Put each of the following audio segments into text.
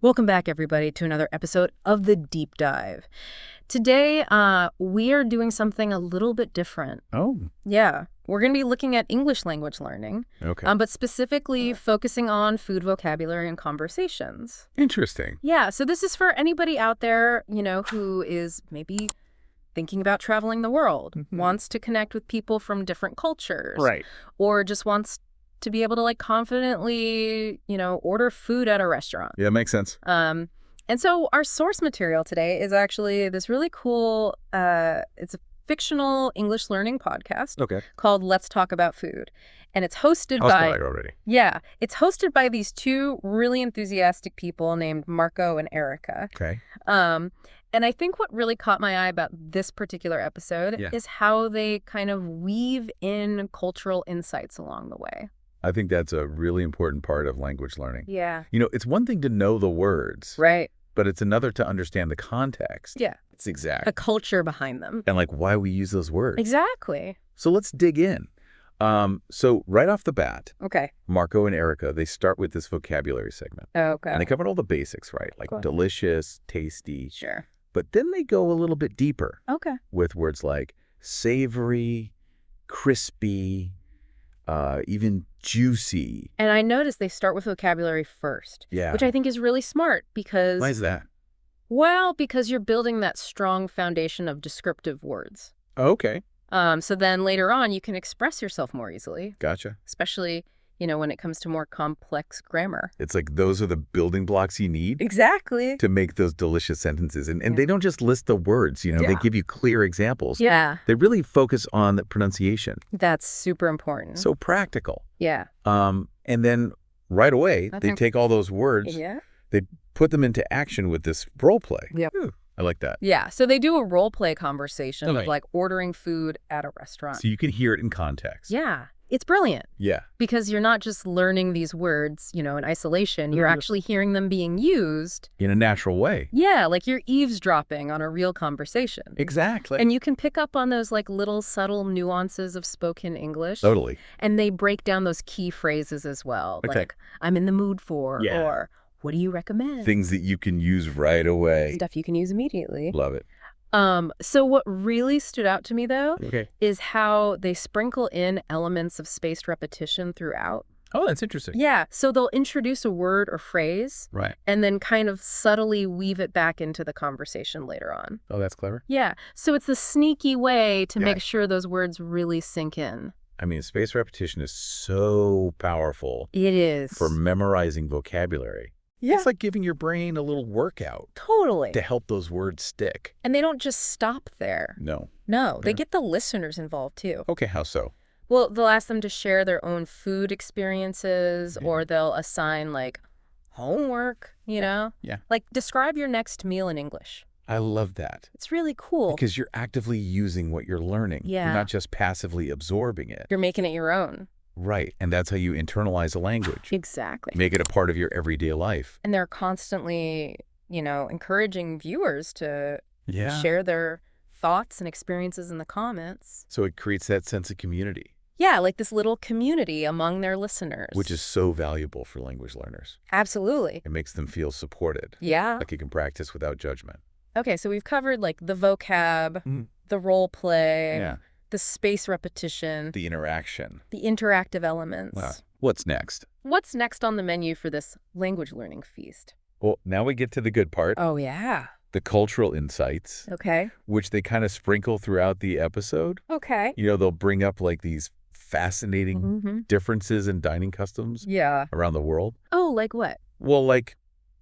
Welcome back, everybody, to another episode of The Deep Dive. Today, we are doing something a little bit different. Oh, Yeah, we're going to be looking at English language learning, okay. but specifically focusing on food vocabulary and conversations. Interesting. Yeah, so this is for anybody out there, who is maybe thinking about traveling the world, wants to connect with people from different cultures, Right. or just wants to be able to confidently, order food at a restaurant. Yeah, makes sense. And so our source material today is actually this really cool, it's a fictional English learning podcast Okay. called Let's Talk About Food. And it's hosted I'll by, start already. yeah, it's hosted by these two really enthusiastic people named Marco and Erica. Okay. And I think what really caught my eye about this particular episode Yeah. is how they kind of weave in cultural insights along the way. I think that's a really important part of language learning. Yeah. It's one thing to know the words, Right. but it's another to understand the context. Yeah. It's exact. The culture behind them. And why we use those words. Exactly. So let's dig in. So right off the bat, Okay. Marco and Erica, they start with this vocabulary segment. Okay. And they covered all the basics, right? Like Cool. delicious, tasty. Sure. But then they go a little bit deeper Okay. with words like savory, crispy, even juicy. And I noticed they start with vocabulary first, Yeah. which I think is really smart because, Why is that? well, because you're building that strong foundation of descriptive words. Oh, okay. So then later on, you can express yourself more easily, Gotcha. especially, when it comes to more complex grammar. It's like those are the building blocks you need Exactly. to make those delicious sentences. And Yeah. they don't just list the words, they Yeah. give you clear examples. Yeah, They really focus on the pronunciation. that's super important. So practical. Yeah. And then right away, I they think- take all those words, Yeah. they put them into action with this role play. Yep. Ooh, I like that. Yeah. So they do a role play conversation Okay. of ordering food at a restaurant. So you can hear it in context. Yeah. It's brilliant. Yeah. Because you're not just learning these words, in isolation. You're actually hearing them being used. In a natural way. Yeah, like you're eavesdropping on a real conversation. Exactly. And you can pick up on those little subtle nuances of spoken English. Totally. And they break down those key phrases as well. Okay. Like, I'm in the mood for, Yeah. or what do you recommend? Things that you can use right away. Stuff you can use immediately. Love it. So what really stood out to me, though, Okay. is how they sprinkle in elements of spaced repetition throughout. Oh, that's interesting. Yeah, so they'll introduce a word or phrase Right. and then kind of subtly weave it back into the conversation later on. Oh, that's clever. Yeah, so it's a sneaky way to Yeah. make sure those words really sink in. I mean, spaced repetition is so powerful It is. for memorizing vocabulary. Yeah. It's like giving your brain a little workout Totally. to help those words stick. And they don't just stop there. No. No, they Yeah. get the listeners involved, too. Okay, how so? Well, they'll ask them to share their own food experiences, Yeah. or they'll assign, homework, Yeah. describe your next meal in English. I love that. It's really cool. Because you're actively using what you're learning. Yeah. You're not just passively absorbing it. You're making it your own. Right. And that's how you internalize a language. Exactly. Make it a part of your everyday life. And they're constantly, encouraging viewers to Yeah. share their thoughts and experiences in the comments. So it creates that sense of community, Yeah, like this little community among their listeners. which is so valuable for language learners. Absolutely. It makes them feel supported, Yeah. like you can practice without judgment. Okay, so we've covered the vocab, Mhm. the role play, Yeah. the space repetition, The interaction. the interactive elements. Wow. What's next? What's next on the menu for this language learning feast? Well, now we get to the good part, Oh, yeah. the cultural insights, Okay. which they kind of sprinkle throughout the episode. Okay. They'll bring up these fascinating Mm-hmm. differences in dining customs Yeah. around the world. Oh, like what? Well,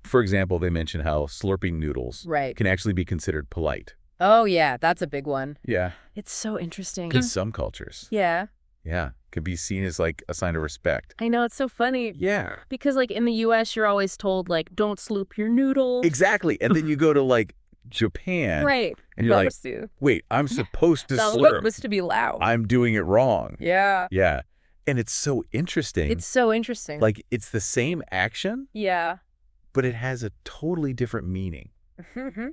for example, they mention how slurping noodles Right. can actually be considered polite. Oh, yeah, that's a big one. Yeah. It's so interesting. In some cultures. Yeah. Yeah. Could be seen as a sign of respect. I know, it's so funny. Yeah. Because, in the U.S., you're always told, don't sloop your noodles. Exactly. And then you go to Japan. Right. And you're like, Supposed to. wait, I'm supposed to That slurp. was to be loud. I'm doing it wrong. Yeah. Yeah. And it's so interesting. It's so interesting. It's the same action, Yeah. but it has a totally different meaning Mm-hmm.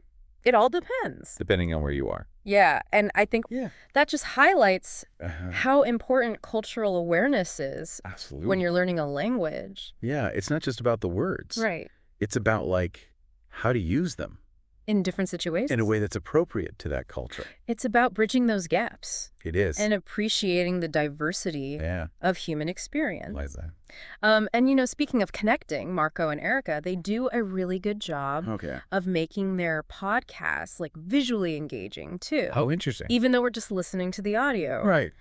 It all depends. depending on where you are. Yeah, and I think Yeah. that just highlights Uh-huh. how important cultural awareness is Absolutely. when you're learning a language. Yeah. It's not just about the words. Right. It's about, like, how to use them In different situations. in a way that's appropriate to that culture. It's about bridging those gaps It is. and appreciating the diversity Yeah. of human experience. Like that. And speaking of connecting, Marco and Erica, they do a really good job Okay. of making their podcasts like visually engaging too. Oh, interesting. Even though we're just listening to the audio. Right.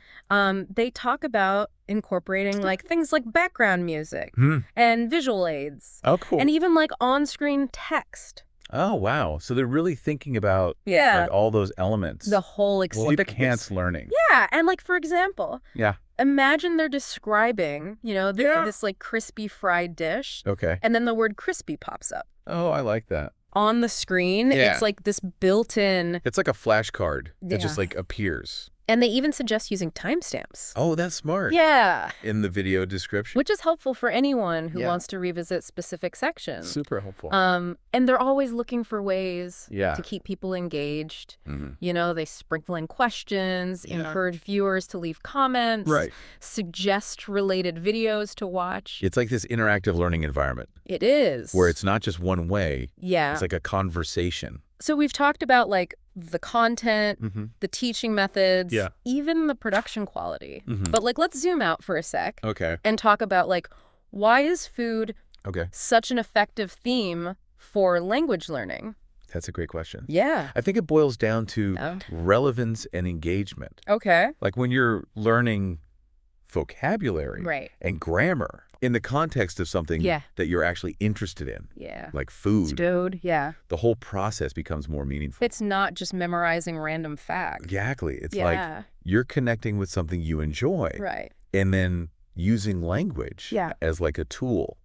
They talk about incorporating like things like background music and visual aids. Oh, cool. And even like on-screen text. Oh, wow. So they're really thinking about Yeah. like all those elements. The whole Well, experience. it enhance learning. Yeah. And like, for example, Yeah. imagine they're describing, this like crispy fried dish. Okay. And then the word crispy pops up. Oh, I like that. On the screen, Yeah. it's like this built-in, It's like a flashcard that just Yeah. like appears. and they even suggest using timestamps. Oh, that's smart. Yeah. In the video description. Which is helpful for anyone who Yeah. wants to revisit specific sections. Super helpful. And they're always looking for ways Yeah. to keep people engaged. Mhm. They sprinkle in questions, Yeah. encourage viewers to leave comments, Right. suggest related videos to watch. It's like this interactive learning environment It is. where it's not just one way. Yeah. It's like a conversation. So we've talked about like the content, Mm-hmm. the teaching methods, Yeah. even the production quality. Mhm. But like, let's zoom out for a sec Okay. and talk about like, why is food Okay. such an effective theme for language learning? That's a great question. Yeah. I think it boils down to Oh. relevance and engagement. Okay. Like when you're learning vocabulary Right. and grammar in the context of something Yeah. that you're actually interested in, Yeah. like food, Dude, yeah. the whole process becomes more meaningful. It's not just memorizing random facts. Exactly. It's like Yeah. you're connecting with something you enjoy Right. and then using language Yeah. as like a tool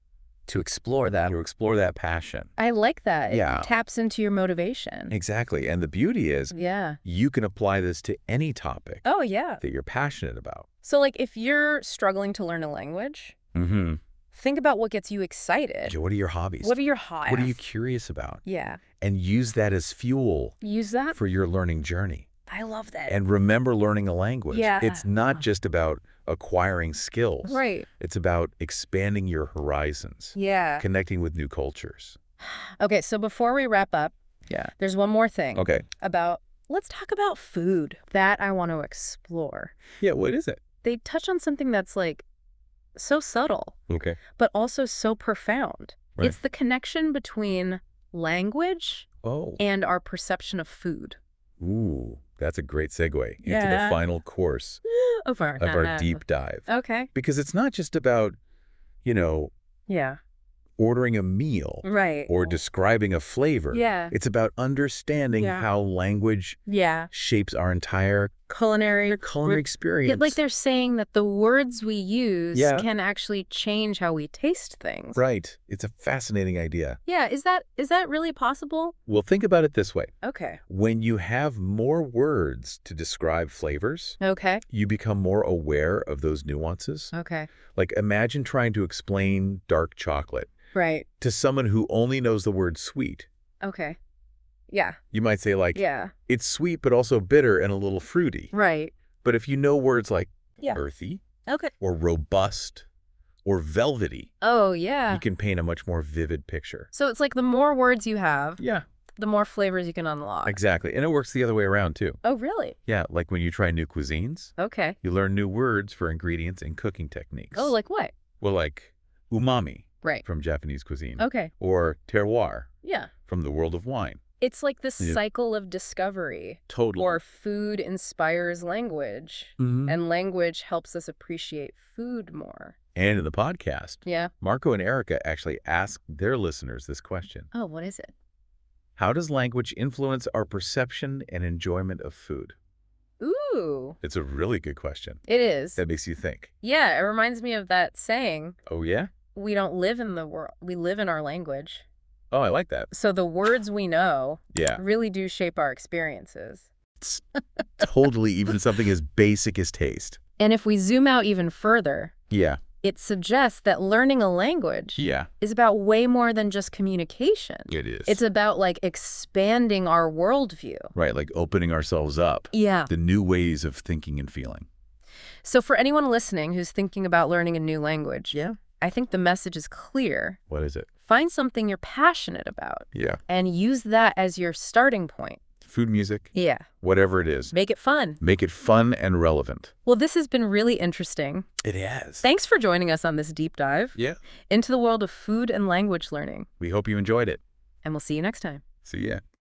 to explore that passion. I like that. Yeah. It taps into your motivation. Exactly. And the beauty is Yeah. you can apply this to any topic Oh, yeah. that you're passionate about. So like if you're struggling to learn a language, Mm-hmm. think about what gets you excited. What are your hobbies? What are your hobbies? What are you curious about? Yeah. And use that as fuel Use that. for your learning journey. I love that. And remember learning a language. Yeah. It's not just about acquiring skills. Right. It's about expanding your horizons, Yeah. connecting with new cultures. Okay, so before we wrap up, Yeah. there's one more thing Okay. let's talk about food that I want to explore. Yeah, what is it? They touch on something that's like so subtle, Okay. but also so profound. Right. It's the connection between language Oh. and our perception of food. Ooh, that's a great segue into the Yeah. final course Of our of our deep dive. Okay. Because it's not just about, you know, Yeah. ordering a meal Right. or describing a flavor. Yeah. It's about understanding Yeah. how language Yeah. shapes our entire Culinary experience. Yeah, like they're saying that the words we use Yeah. can actually change how we taste things. Right. It's a fascinating idea. Yeah, is that really possible? Well, think about it this way. Okay. When you have more words to describe flavors, Okay. you become more aware of those nuances. Okay. Like imagine trying to explain dark chocolate Right. to someone who only knows the word sweet. Okay. Yeah. You might say like, Yeah. it's sweet but also bitter and a little fruity. Right. But if you know words like Yeah. earthy Okay. or robust or velvety, Oh, yeah. you can paint a much more vivid picture. So it's like the more words you have, Yeah, the more flavors you can unlock. exactly. And it works the other way around too. Oh, really? Yeah, like when you try new cuisines, Okay. you learn new words for ingredients and cooking techniques. Oh, like what? Well, like umami Right. from Japanese cuisine. Okay. Or terroir Yeah. from the world of wine. It's like this Yeah. cycle of discovery. Totally. Or food inspires language, Mhm. and language helps us appreciate food more. And in the podcast, Yeah. Marco and Erica actually asked their listeners this question. Oh, what is it? How does language influence our perception and enjoyment of food? Ooh, It's a really good question. it is. That makes you think. Yeah, it reminds me of that saying, Oh, yeah? we don't live in the world, we live in our language. Oh, I like that. So the words we know Yeah. really do shape our experiences. It's totally even something as basic as taste. And if we zoom out even further, Yeah. it suggests that learning a language Yeah. is about way more than just communication. It is. It's about like expanding our worldview. Right, like opening ourselves up Yeah. to new ways of thinking and feeling. So for anyone listening who's thinking about learning a new language, Yeah. I think the message is clear. What is it? Find something you're passionate about Yeah. and use that as your starting point. Food, music, Yeah. whatever it is. Make it fun. Make it fun and relevant. Well, this has been really interesting. It has. Thanks for joining us on this deep dive Yeah. into the world of food and language learning. We hope you enjoyed it. And we'll see you next time. See ya.